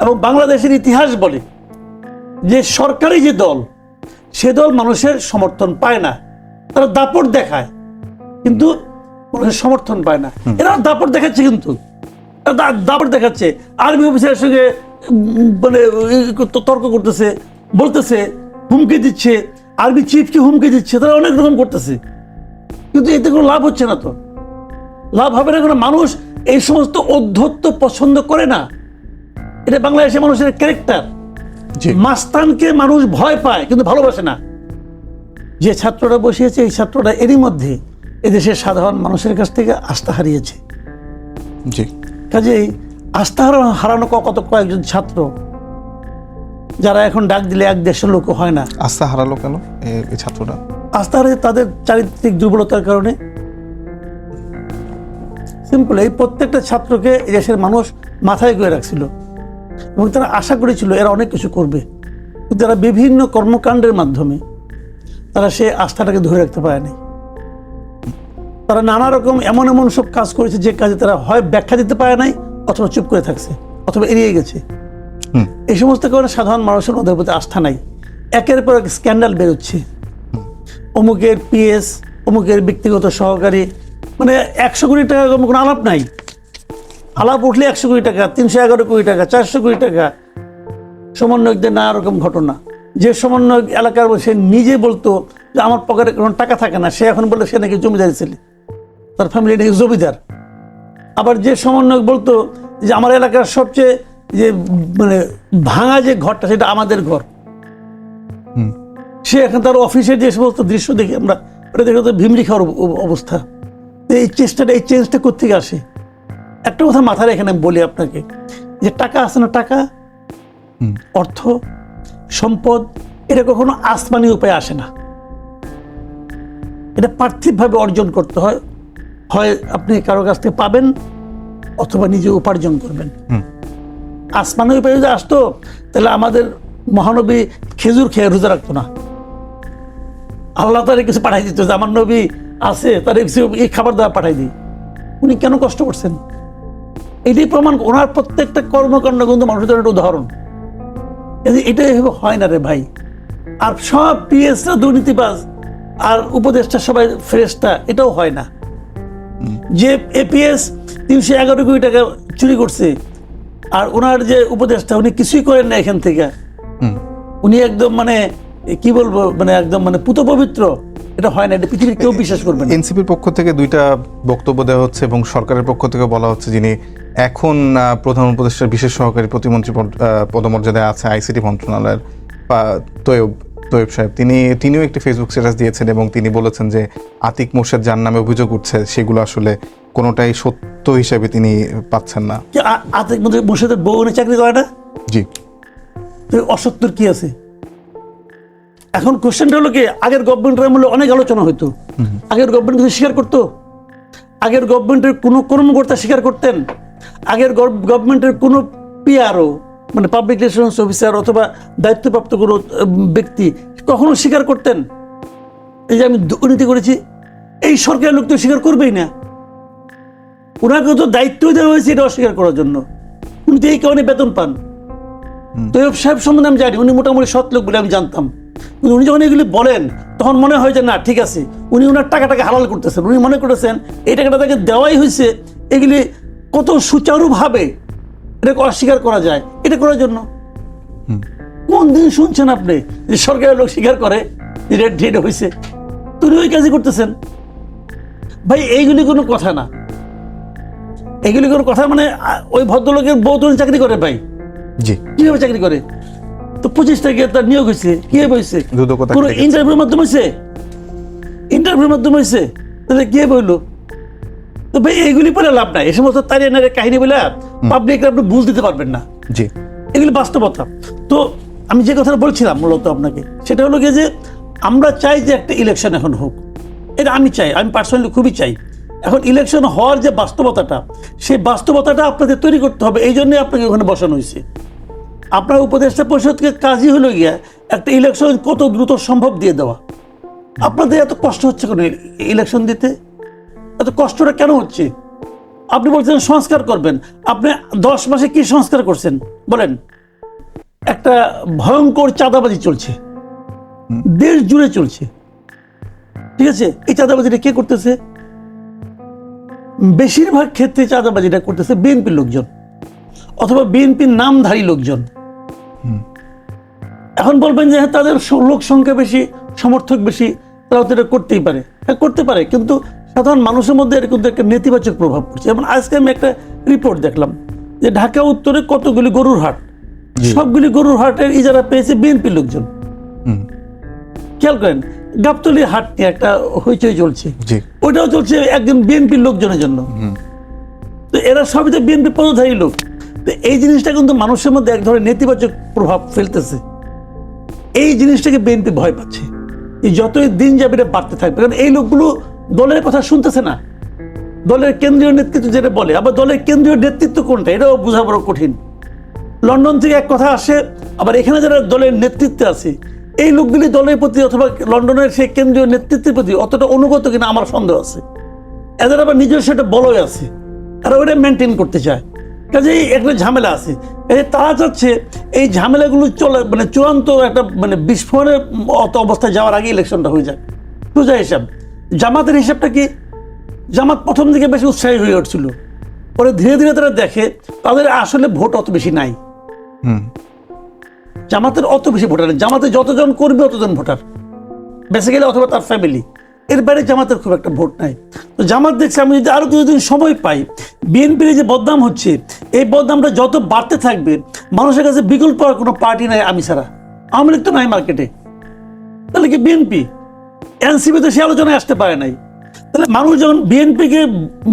এবং বাংলাদেশের ইতিহাস বলে যে সরকারি যে দল, সে দল মানুষের সমর্থন পায় না, তারা দাপট দেখায় কিন্তু মানুষের সমর্থন পায় না। এরা দাপট দেখাচ্ছে, কিন্তু দাপট দেখাচ্ছে, আর্মি অফিসারের সঙ্গে মানে তর্ক করতেছে, বলতেছে, হুমকি দিচ্ছে, আর্মি চিফকে হুমকি দিচ্ছে, তারা অনেক রকম করতেছে, কিন্তু এতে কোনো লাভ হচ্ছে না। তো লাভ হবে না, কোনো মানুষ এই সমস্ত অধ্যত্ব পছন্দ করে না। এটা বাংলাদেশের মানুষের ক্যারেক্টার। মাস্তানকে মানুষ ভয় পায় কিন্তু ভালোবাসে না। যে ছাত্ররা বসিয়েছে, এই ছাত্ররা এরই মধ্যে এদেশের সাধারণ মানুষের কাছ থেকে আস্থা হারিয়েছে। কাজেই আস্থা হারানো কয়েকজন ছাত্র যারা এখন ডাক দিলে এক দেশের লোক হয় না। আস্থা হারালো কেন এই ছাত্ররা? আস্থা হারিয়ে তাদের চারিত্রিক দুর্বলতার কারণে। সিম্পল, এই প্রত্যেকটা ছাত্রকে দেশের মানুষ মাথায় করে রাখছিল এবং তারা আশা করেছিল এরা অনেক কিছু করবে, কিন্তু তারা বিভিন্ন কর্মকাণ্ডের মাধ্যমে তারা সে আস্থাটাকে ধরে রাখতে পারেনি। তারা নানা রকম এমন এমন সব কাজ করেছে যে কাজে তারা হয় ব্যাখ্যা দিতে পারে নাই, অথবা চুপ করে থাকছে, অথবা এড়িয়ে গেছে। এই সমস্ত কারণে সাধারণ মানুষের ওদের প্রতি আস্থা নাই। একের পর এক স্ক্যান্ডাল বেরোচ্ছে, অমুকের পিএস, অমুকের ব্যক্তিগত সহকারী, মানে 100 কোটি টাকা কোনো আলাপ নাই। আলাপ উঠলে 100 কোটি টাকা, 311 কোটি টাকা, 400 কোটি টাকা। সমন্বয়কদের নানা রকম ঘটনা। যে সমন্বয়ক এলাকার সে নিজে বলতো যে আমার পকেটে কোনো টাকা থাকে না, সে এখন বললো সে নাকি জমিদারি ছেলে, তার ফ্যামিলি নাকি জমিদার। আবার যে সমন্বয়ক বলতো যে আমার এলাকার সবচেয়ে যে মানে ভাঙা যে ঘরটা সেটা আমাদের ঘর, সে এখন তার অফিসের যে সমস্ত দৃশ্য দেখি আমরা, ওটা দেখে তো ভিমরি খাওয়ার অবস্থা। এই চেঞ্জটা কোত্থেকে আসে? একটা কথা মাথায় এখানে বলি আপনাকে, যে টাকা আছে না, টাকা, অর্থ, সম্পদ, এটা কখনো আসমানি উপায়ে আসে না। এটা পার্থিবভাবে অর্জন করতে হয়। হয় আপনি কারো কাছ থেকে পাবেন, অথবা নিজে উপার্জন করবেন। আসমানি উপায়ে যদি আসতো তাহলে আমাদের মহানবী খেজুর খেয়ে রোজা রাখতো না। আল্লাহ তার কিছু পাঠাই দিত যে আমার নবী আছে, তার এই খাবার দাবার পাঠাই দিই। উনি কেন কষ্ট করছেন? এটাই প্রমাণ। ওনার প্রত্যেকটা কর্মকাণ্ড কিন্তু মানুষের একটা উদাহরণ। এটা এভাবে হয় না রে ভাই। আর সব পিএসরা দুর্নীতিবাজ আর উপদেষ্টা সবাই ফেরেশতা, এটাও হয় না। যে এপিএস 311 কোটি টাকা চুরি করছে, আর ওনার যে উপদেষ্টা উনি কিছুই করেন না এখান থেকে, উনি একদম মানে কি বলবো, মানে একদম মানে পুত পবিত্র, এটা হয় না। এটা পৃথিবীর কেউ বিশ্বাস করবে না। এনসিপির পক্ষ থেকে 2টা বক্তব্য দেওয়া হচ্ছে এবং সরকারের পক্ষ থেকে বলা হচ্ছে যিনি এখন প্রধান উপদেষ্টার বিশেষ সহকারী প্রতিমন্ত্রী পদমর্যাদায় আছে আইসিটি মন্ত্রণালয়ের, তৈয়ব সাহেব, তিনিও একটি ফেসবুক স্ট্যাটাস দিয়েছেন এবং তিনি বলেছেন যে আতিক মোর্শেদ যার নামে অভিযোগ উঠছে সেগুলো আসলে কোনোটাই সত্য হিসেবে তিনি পাচ্ছেন না। আতিক মোর্শেদের বউ চাকরি করে না? জি। অসত্যর কি আছে? এখন কোশ্চেনটা হলো কি, আগের গভর্নমেন্টের আমলে অনেক আলোচনা হইতো। আগের গভর্নমেন্ট কিছু স্বীকার করতো? আগের গভর্নমেন্টের কোনো কর্মকর্তা স্বীকার করতেন? আগের গভর্নমেন্টের কোনো পিআরও মানে পাবলিক রিলেশনস অফিসার অথবা দায়িত্বপ্রাপ্ত কোনো ব্যক্তি কখনো স্বীকার করতেন এই যে আমি দুর্নীতি করেছি? এই সরকারের লোক তো স্বীকার করবেই না। ওনাকে তো দায়িত্ব দেওয়া হয়েছে এটা অস্বীকার করার জন্য। উনি তো এই কারণে বেতন পান। তৈয়ব সাহেব সম্বন্ধে আমি জানি, উনি মোটামুটি সৎ লোক বলে আমি জানতাম। কিন্তু উনি যখন এগুলি বলেন তখন মনে হয় যে না ঠিক আছে, উনি ওনার টাকাটাকে হালাল করতেছেন। উনি মনে করেছেন এই টাকাটা তাকে দেওয়াই হয়েছে, এগুলি কত সুচারুভাবে এটাকে অস্বীকার করা যায়, এটা করার জন্য। কোন দিন শুনছেন আপনি যে সরকারের লোক স্বীকার করে যে রেট হয়েছে? তুমি ওই কাজই করতেছেন ভাই। এইগুলি কোনো কথা না, এগুলি কোনো কথা। মানে ওই ভদ্রলোকের বউ তো চাকরি করে ভাই। জি। কিভাবে চাকরি করে? তো 25 তারিখে তার নিয়োগ হয়েছে, কিভাবে হয়েছে? কোনো ইন্টারভিউর মাধ্যমে হয়েছে? ইন্টারভিউর মাধ্যমে হয়েছে, তাহলে কিভাবে হইলো? তো ভাই এইগুলি পরে লাভ নাই। এই সমস্ত তারিয়ানের কাহিনী বলে পাবলিকরা আপনি বুঝ দিতে পারবেন না। জি, এগুলি বাস্তবতা। তো আমি যে কথাটা বলছিলাম মূলত আপনাকে, সেটা হলো গিয়ে যে আমরা চাই যে একটা ইলেকশন এখন হোক। এটা আমি চাই, আমি পার্সোনালি খুবই চাই। এখন ইলেকশন হওয়ার যে বাস্তবতাটা, সেই বাস্তবতাটা আপনাদের তৈরি করতে হবে। এই জন্যই আপনাকে ওখানে বসানো হয়েছে। আপনার উপদেষ্টা পরিষদকে কাজই হলো গিয়া একটা ইলেকশন কত দ্রুত সম্ভব দিয়ে দেওয়া। আপনাদের এত কষ্ট হচ্ছে কেন ইলেকশন দিতে? এত কষ্টটা কেন হচ্ছে? আপনি বলছেন সংস্কার করবেন, আপনি 10 মাসে কি সংস্কার করছেন বলেন? একটা ভয়ঙ্কর চাঁদাবাজি চলছে, দেশ জুড়ে চলছে। ঠিক আছে, এই চাঁদাবাজিটা কে করতেছে? বেশিরভাগ ক্ষেত্রে চাঁদাবাজিটা করতেছে বিএনপির লোকজন অথবা বিএনপির নামধারী লোকজন। এখন বলবেন যে হ্যাঁ, তাদের লোক সংখ্যা বেশি, সমর্থক বেশি, তারা তো এটা করতেই পারে। হ্যাঁ, করতে পারে, কিন্তু সাধারণ মানুষের মধ্যে এর কিন্তু একটা নেতিবাচক প্রভাব পড়ছে। এবং আজকে আমি একটা রিপোর্ট দেখলাম যে ঢাকা উত্তরে কতগুলি গরুর হাট, সবগুলি গরুর হাটের ইজারা পেয়েছে বিএনপির লোকজন। খেয়াল করেন, গাবতলী হাট নিয়ে একটা হইচই চলছে, ওইটাও চলছে একজন বিএনপির লোকজনের জন্য। তো এরা সবই তো বিএনপি পদধারী লোক। তো এই জিনিসটা কিন্তু মানুষের মধ্যে এক ধরনের নেতিবাচক প্রভাব ফেলতেছে। এই জিনিসটাকে বিএনপি ভয় পাচ্ছে, এই যতই দিন যাবে এটা বাড়তে থাকবে। কারণ এই লোকগুলো দলের কথা শুনতেছে না। দলের কেন্দ্রীয় নেতৃত্ব যেটা বলে, আবার দলের কেন্দ্রীয় নেতৃত্ব কোনটা এটাও বোঝা বড় কঠিন। লন্ডন থেকে এক কথা আসে, আবার এখানে যারা দলের নেতৃত্বে আছে এই লোকগুলি দলের প্রতি অথবা লন্ডনের সেই কেন্দ্রীয় নেতৃত্বের প্রতি অতটা অনুগত কিনা আমার সন্দেহ আছে। এদের আবার নিজস্ব একটা বলয় আছে, তারা ওটা মেনটেন করতে চায়। কাজেই একটা ঝামেলা আছে। তারা চাচ্ছে এই ঝামেলাগুলো মানে চূড়ান্ত একটা মানে বিস্ফোরণের অবস্থায় যাওয়ার আগে ইলেকশনটা হয়ে যায়। সোজা হিসাব। জামাতের হিসাবটা কি? জামাত প্রথম দিকে বেশি উৎসাহী হয়ে উঠছিল, পরে ধীরে ধীরে তারা দেখে তাদের আসলে ভোট অত বেশি নাই। জামাতের অত বেশি ভোটার নেই। জামাতে যতজন করবে অতজন ভোটার বেসিক্যালি, অথবা তার ফ্যামিলি, এর বাইরে জামাতের খুব একটা ভোট নাই। তো জামাত দেখছে আমি যদি আরো কিছুদিন সময় পাই, বিএনপির যে বদনাম হচ্ছে এই বদনামটা যত বাড়তে থাকবে, মানুষের কাছে বিকল্প আর কোনো পার্টি নাই আমি ছাড়া। আওয়ামী লীগ তো নাই মার্কেটে, তাহলে কি বিএনপি? এনসিপি তো সে আলোচনায় আসতে পারে নাই। তাহলে মানুষ যখন বিএনপিকে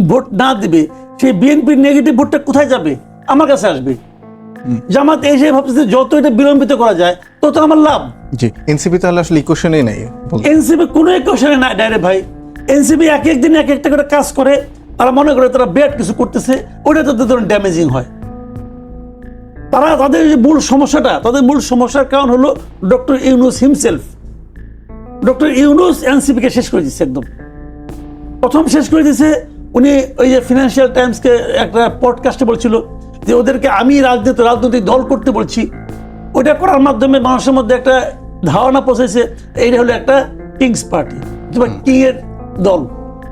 ভোট না দিবে, সেই বিএনপির নেগেটিভ ভোটটা কোথায় যাবে? আমার কাছে আসবে। জামাত এসে ভাবতেছে যত এটা বিলম্বিত করা যায় তত আমার লাভ। জি, এনসিপি তাহলে আসলে ইকুয়েশনেই নাই। এনসিপি কোনো ইকুয়েশনে নাই ডাইরেক্ট ভাই। এনসিপি এক এক দিন এক একটা করে কাজ করে, তারা মনে করে তারা বেড কিছু করতেছে, ওটা তাদের ধরুন ড্যামেজিং হয়। তারা তাদের যে মূল সমস্যাটা, তাদের মূল সমস্যার কারণ হলো doctor Yunus himself. Doctor Yunus এনসিপিকে শেষ করে দিচ্ছে, একদম প্রথম শেষ করে দিচ্ছে। উনি ওই যে ফিনান্সিয়াল টাইমসকে একটা পডকাস্টে বলছিল যে ওদেরকে আমি রাজনৈতিক দল করতে বলছি। ওইটা করার মাধ্যমে মানুষের মধ্যে একটা ধারণা পৌঁছেছে এইটা হলো একটা কিংস পার্টি অথবা কিং এর দল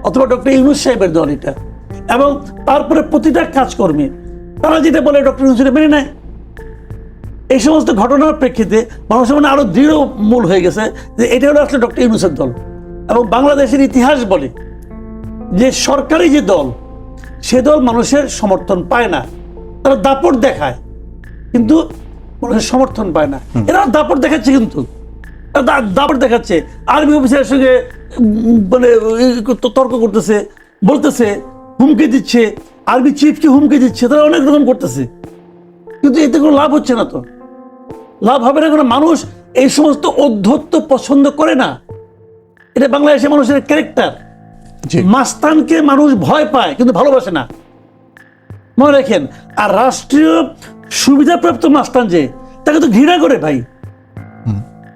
অথবা ডক্টর ইউনূস সাহেবের দল এটা। এবং তারপরে প্রতিটা কাজকর্মে তারা যেটা বলে ডক্টর ইউনূস মেনে নেয়। এই সমস্ত ঘটনার প্রেক্ষিতে মানুষের মনে আরো দৃঢ় মূল হয়ে গেছে যে এটা হলো আসলে ডক্টর ইউনূসের দল। এবং বাংলাদেশের ইতিহাস বলে যে সরকারি যে দল, সে দল মানুষের সমর্থন পায় না। তারা দাপট দেখায় কিন্তু মানুষের সমর্থন পায় না। এরা দাপট দেখাচ্ছে, কিন্তু দাপট দেখাচ্ছে। আর্মি অফিসারের সঙ্গে মানে তর্ক করতেছে, বলতেছে, হুমকি দিচ্ছে, আর্মি চিফকে হুমকি দিচ্ছে, তারা অনেক রকম করতেছে, কিন্তু এতে কোনো লাভ হচ্ছে না। তো লাভ হবে না, কোনো মানুষ এই সমস্ত অধ্যত্ব পছন্দ করে না। এটা বাংলাদেশের মানুষের ক্যারেক্টার। মাস্তানকে মানুষ ভয় পায় কিন্তু ভালোবাসে না, মনে রাখেন। আর রাষ্ট্রীয় সুবিধাপ্রাপ্ত মাস্তান যে, তাকে তো ঘৃণা করে ভাই।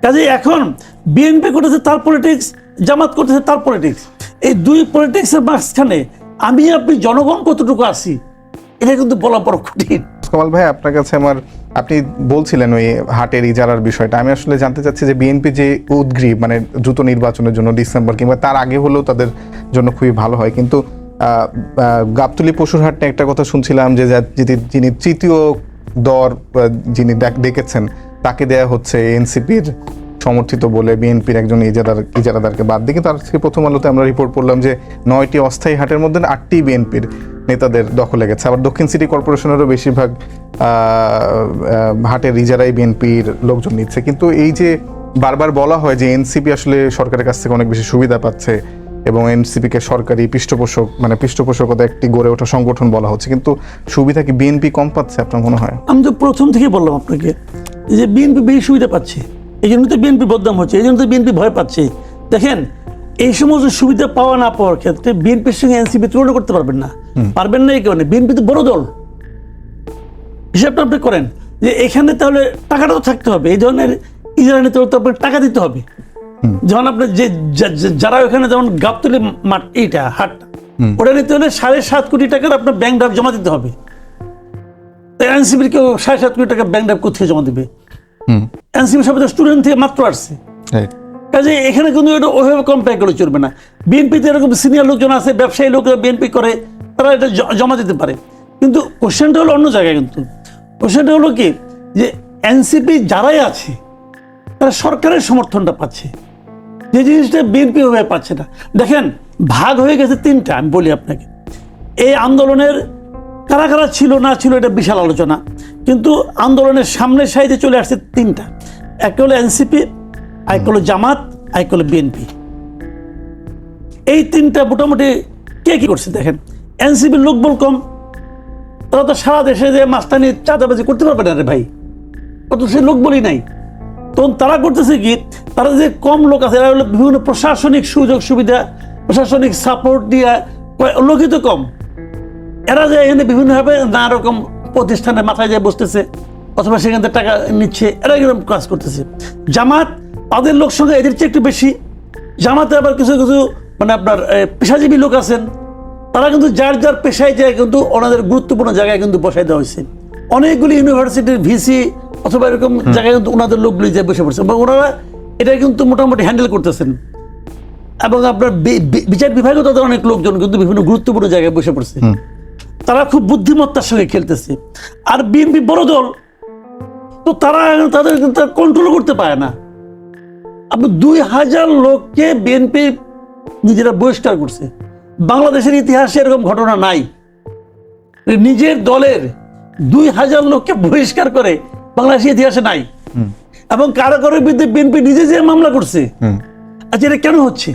কাজে এখন বিএনপি করতেছে তার পলিটিক্স, জামাত করতেছে তার পলিটিক্স। এই দুই পলিটিক্সের মাঝখানে আমি আপনি জনগণ কতটুকু আসি, এটা কিন্তু বলা বড় কঠিন। কামাল ভাই, আপনার কাছে আপনি বলছিলেন ওই হাটের ইজারার বিষয়টা, আমি আসলে জানতে চাচ্ছি যে বিএনপি যে উদ্গ্রীব, মানে দ্রুত নির্বাচনের জন্য ডিসেম্বর কিংবা তার আগে হলেও তাদের জন্য খুবই ভালো হয়, কিন্তু গাবতলী পশুর হাট নিয়ে একটা কথা শুনছিলাম যে যিনি তৃতীয় দর যিনি ডেকেছেন তাকে দেয়া হচ্ছে এনসিপির সমর্থিত বলে বিএনপির একজন ইজারাদারকে বাদ দিয়ে। কিন্তু আজকে প্রথম আলোতে আমরা রিপোর্ট করলাম যে 9টি অস্থায়ী হাটের মধ্যে 8টি বিএনপির নেতাদের দখলে গেছে। আবার দক্ষিণ সিটি কর্পোরেশনেরও বেশিরভাগ হাটের ইজারাই বিএনপির লোকজন নিচ্ছে। কিন্তু এই যে বারবার বলা হয় যে এনসিপি আসলে সরকারের কাছ থেকে অনেক বেশি সুবিধা পাচ্ছে এবং এনসিপিকে সরকারি পৃষ্ঠপোষকতা একটি গড়ে ওঠা সংগঠন বলা হচ্ছে, কিন্তু সুবিধা কি বিএনপি কম পাচ্ছে আপনার মনে হয়? আমি তো প্রথম থেকে বললাম আপনাকে যে বিএনপি বেশি সুবিধা পাচ্ছে, এই জন্য তো বিএনপি বদনাম হচ্ছে, এই জন্য তো বিএনপি ভয় পাচ্ছে। দেখেন, এই সমস্ত সুবিধা পাওয়া না পাওয়ার ক্ষেত্রে বিএনপির সঙ্গে এনসিপি তুলনা করতে পারবেন না। এই কারণে বিএনপি তো বড় দল। হিসাবটা আপনি করেন যে এখানে তাহলে টাকাটা তো থাকতে হবে, এই ধরনের ইজারা নিতে হলে তো আপনার টাকা দিতে হবে। যেমন আপনার যে যারা ওখানে যেমন গাবতলী মাঠ এইটা হাটটা, ওটা নিতে হলে 7.5 কোটি টাকার আপনার ব্যাংক ড্রাফট জমা দিতে হবে। এনসিপির কেউ 7.5 কোটি টাকা ব্যাংক ড্রাফট কোথায় জমা দেবে? এনসিপি সবাই স্টুডেন্ট থেকে মাত্র আসছে। রাইট। কাজে এখানে কিন্তু এটা ওইভাবে কম্পেয়ার করে চলবে না। বিএনপিতে এরকম সিনিয়র লোকজন আছে, ব্যবসায়ী লোকরা বিএনপি করে, তারা এটা জমা দিতে পারে। কিন্তু কোশ্চেনটা হলো অন্য জায়গায়। কিন্তু কোশ্চেনটা হলো কি, যে এনসিপি যারাই আছে তারা সরকারের সমর্থনটা পাচ্ছে, যে জিনিসটা বিএনপি ওইভাবে পাচ্ছে না। দেখেন, ভাগ হয়ে গেছে তিনটা। আমি বলি আপনাকে, এই আন্দোলনের কারা কারা ছিল না ছিল এটা বিশাল আলোচনা, কিন্তু আন্দোলনের সামনের সাইডে চলে আসছে তিনটা। একটা হলো এনসিপি, আরেকটা হলো জামাত, আরেকটা হলো বিএনপি। এই তিনটা মোটামুটি কে কি করছে দেখেন। এনসিপির লোকবল কম, তারা তো সারা দেশে যে মাস্তানি চাঁদাবাজি করতে পারবে না রে ভাই, অত সে লোকবলই নাই। তখন তারা করতেছে কি, তারা যে কম লোক আছে এরা হলো বিভিন্ন প্রশাসনিক সুযোগ সুবিধা, প্রশাসনিক সাপোর্ট দিয়ে, লোকই তো কম, এরা যে এখানে বিভিন্নভাবে নানা রকম প্রতিষ্ঠানে মাথায় যায় বসতেছে, অথবা সেখান থেকে টাকা নিচ্ছে, এরা এরকম কাজ করতেছে। জামাত, তাদের লোক সংখ্যা এদের চেয়ে একটু বেশি। জামাতে আবার কিছু কিছু মানে আপনার পেশাজীবী লোক আছেন, তারা কিন্তু যার যার পেশায় যায় কিন্তু ওনাদের গুরুত্বপূর্ণ জায়গায় কিন্তু বসাই দেওয়া হয়েছে। অনেকগুলি ইউনিভার্সিটির ভিসি অথবা এরকম জায়গায় কিন্তু ওনাদের লোকগুলি যে বসে পড়ছে, এবং ওনারা এটা কিন্তু মোটামুটি হ্যান্ডেল করতেছেন। এবং আপনার বিচার বিভাগেও তাদের অনেক লোকজন কিন্তু বিভিন্ন গুরুত্বপূর্ণ জায়গায় বসে পড়ছে। তারা খুব বুদ্ধিমত্তার সঙ্গে খেলতেছে। আর বিএনপি বড় দল, তো তারা তাদের কন্ট্রোল করতে পারে না। আপনি 2000 লোককে বিএনপি নিজেরা বহিষ্কার করছে। বাংলাদেশের ইতিহাসে এরকম ঘটনা নাই, নিজের দলের 2000 লোককে বহিষ্কার করে বাংলাদেশের ইতিহাসে নাই। এবং কারো কারোর বিরুদ্ধে বিএনপি নিজে যে মামলা করছে। আচ্ছা, এটা কেন হচ্ছে?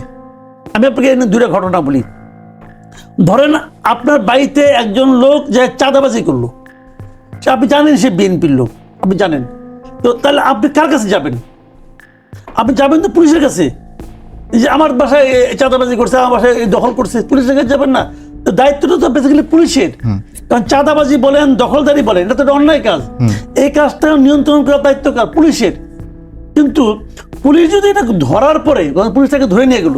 আমি আপনাকে দুইটা ঘটনা বলি। ধরেন আপনার বাড়িতে একজন লোক যে চাঁদাবাজি করলো, আপনি জানেন সে বিএনপির লোক, আপনি জানেন, তো তাহলে আপনি কার কাছে যাবেন? আপনি যাবেন তো পুলিশের কাছে, যে আমার বাসায় চাঁদাবাজি করছে, আমার বাসায় দখল করছে, পুলিশের কাছে যাবেন না? তো দায়িত্বটা তো বেসিক্যালি পুলিশের। কারণ চাঁদাবাজি বলেন, দখলদারি বলেন, এটা তো অন্যায় কাজ। এই কাজটা নিয়ন্ত্রণ করার দায়িত্ব কার? পুলিশের। কিন্তু পুলিশ যদি এটা ধরার পরে, পুলিশ তাকে ধরে নিয়ে গেল,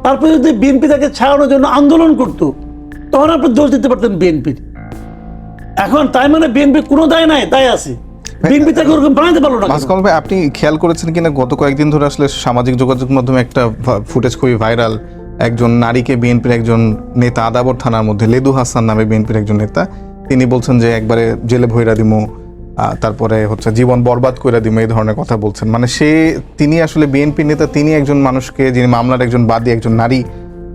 তারপরে যদি বিএনপি তাকে ছাড়ানোর জন্য আন্দোলন করতো, তখন আপনি দোষ দিতে পারতেন বিএনপির। এখন তাই মানে বিএনপি কোনো দায় নাই, দায় আছে। বিএনপি তাকে ওরকম বানাতে পারলো না। ভাস্কর ভাই, আপনি খেয়াল করেছেন কিনা, গত কয়েকদিন ধরে আসলে সামাজিক যোগাযোগ মাধ্যমে একটা ফুটেজ খুবই ভাইরাল। একজন নারীকে বিএনপির একজন নেতা, আদাবর থানার মধ্যে লেদু হাসান নামে বিএনপির একজন নেতা, তিনি বলছেন যে একবারে জেলে ভইরা দিমু, তারপরে হচ্ছে জীবন বরবাদ করে দিমু, এই ধরনের কথা বলছেন। মানে তিনি আসলে বিএনপি নেতা, তিনি একজন মানুষকে, যিনি মামলার একজন বাদী, একজন নারী,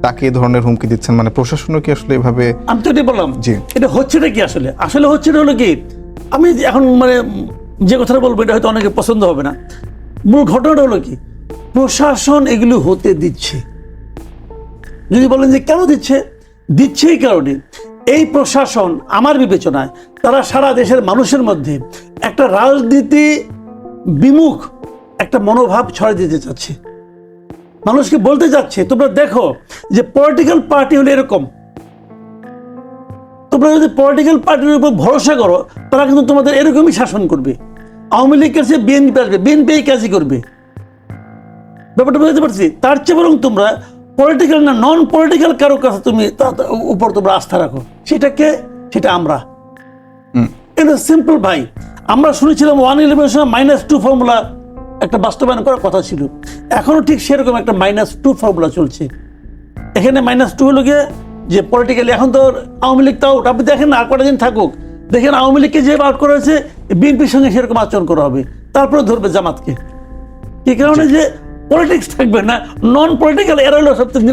তাকে এই ধরনের হুমকি দিচ্ছেন। মানে প্রশাসনও কি আসলে এভাবে? আমি তো এটাই বললাম, জি, এটা হচ্ছেটা কি আসলে? আসলে হচ্ছেটা হলো কি, আমি এখন মানে যে কথাটা বলবো এটা হয়তো অনেকে পছন্দ হবে না। মূল ঘটনাটা হলো কি, প্রশাসন এগুলো হতে দিচ্ছে। যদি বলেন যে কেন দিচ্ছে, দিচ্ছে এই কারণে, এই প্রশাসন আমার বিবেচনায় তারা সারা দেশের মানুষের মধ্যে একটা রাজনীতি বিমুখ একটা মনোভাব ছড়িয়ে দিতে চাচ্ছে। মানুষকে বলতে যাচ্ছে, তোমরা দেখো যে পলিটিক্যাল পার্টি হলে এরকম, তোমরা যদি পলিটিক্যাল পার্টির উপর ভরসা করো, তারা কিন্তু তোমাদের এরকমই শাসন করবে। আওয়ামী লীগ কাছে বিএনপি আসবে, বিএনপি এই কাজই করবে। ব্যাপারটা বুঝতে পারছি। তার চেয়ে বরং তোমরা পলিটিক্যাল না, নন পলিটিক্যাল কারো কাছে তুমি উপর তোমরা আস্থা রাখো। সেটাকে, সেটা আমরা। এটা সিম্পল ভাই। আমরা শুনেছিলাম 111 সময় -2 ফর্মুলা একটা বাস্তবায়ন করার কথা ছিল। এখনো ঠিক সেরকম একটা -2 ফর্মুলা চলছে। এখানে -2 হলো গিয়ে যে পলিটিক্যালি এখন তো আওয়ামী লীগ তো আউট। আপনি দেখেন না, আর কটা দিন থাকুক, দেখেন আওয়ামী লীগকে যে আউট করা হয়েছে, বিএনপির সঙ্গে সেরকম আচরণ করা হবে। তারপরে ধরবে জামাতকে। কি কারণে? যে পলিটিক্স থাকবে না, নন পলিটিক্যাল এরা হলো সবচেয়ে